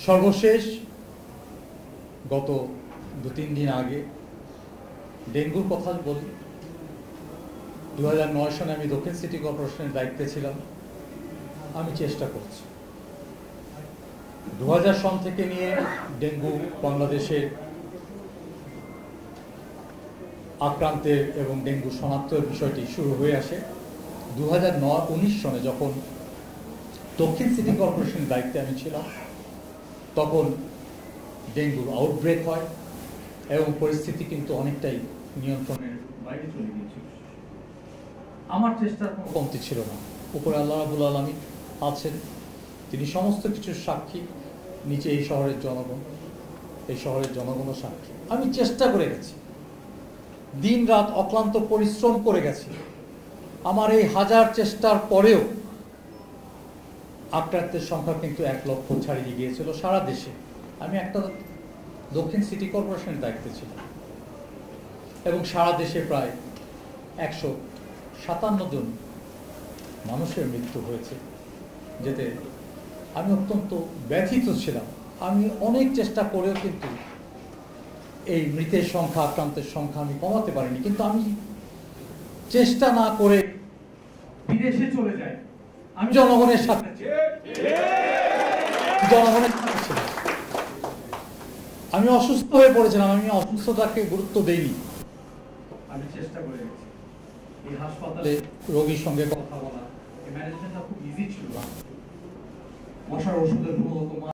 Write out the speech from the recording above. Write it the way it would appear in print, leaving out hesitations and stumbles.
সর্বশেষ গত 2-3 দিন আগে ডেঙ্গুর কথা বলি। 2009 সনে আমি দক্ষিণ সিটি কর্পোরেশনের দায়িত্বে ছিলাম। আমি চেষ্টা করছি 2000 সন থেকে নিয়ে ডেঙ্গু বাংলাদেশের আক্রান্তের এবং ডেঙ্গু শনাক্তের বিষয়টি শুরু হয়ে আসে। 2019 সনে যখন দক্ষিণ সিটি কর্পোরেশনের দায়িত্বে আমি ছিলাম, তখন ডেঙ্গুর আউটব্রেক হয় এবং পরিস্থিতি কিন্তু অনেকটাই নিয়ন্ত্রণের বাইরে চলে গিয়েছিল। আমার চেষ্টার কোনো কমতি ছিল না। উপরে আল্লাহ রাব্বুল আলামিন আছেন, তিনি সমস্ত কিছুর সাক্ষী। নিচে এই শহরের জনগণও সাক্ষী। আমি চেষ্টা করে গেছি, দিন রাত অক্লান্ত পরিশ্রম করে গেছি। আমার এই হাজার চেষ্টার পরেও আক্রান্তের সংখ্যা কিন্তু 1 লক্ষ ছাড়িয়ে গিয়েছিল সারা দেশে। আমি একটা দক্ষিণ সিটি কর্পোরেশনের দায়িত্বে ছিলাম এবং সারা দেশে প্রায় 157 জন মানুষের মৃত্যু হয়েছে, যেতে আমি অত্যন্ত ব্যথিত ছিলাম। আমি অনেক চেষ্টা করেও কিন্তু এই মৃতের সংখ্যা, আক্রান্তের সংখ্যা আমি কমাতে পারিনি। কিন্তু আমি চেষ্টা না করে বিদেশে চলে যাই। আমি জনগণের সাথে ছিলাম। আমি অসুস্থ হয়ে পড়েছিলাম, আমি অসুস্থতাকে গুরুত্ব দেইনি। আমি চেষ্টা করে গেছি। এই হাসপাতালে রোগীর সঙ্গে কথা বলা, এই ম্যানেজমেন্টটা খুব ইজি ছিল না। মশার ওষুধের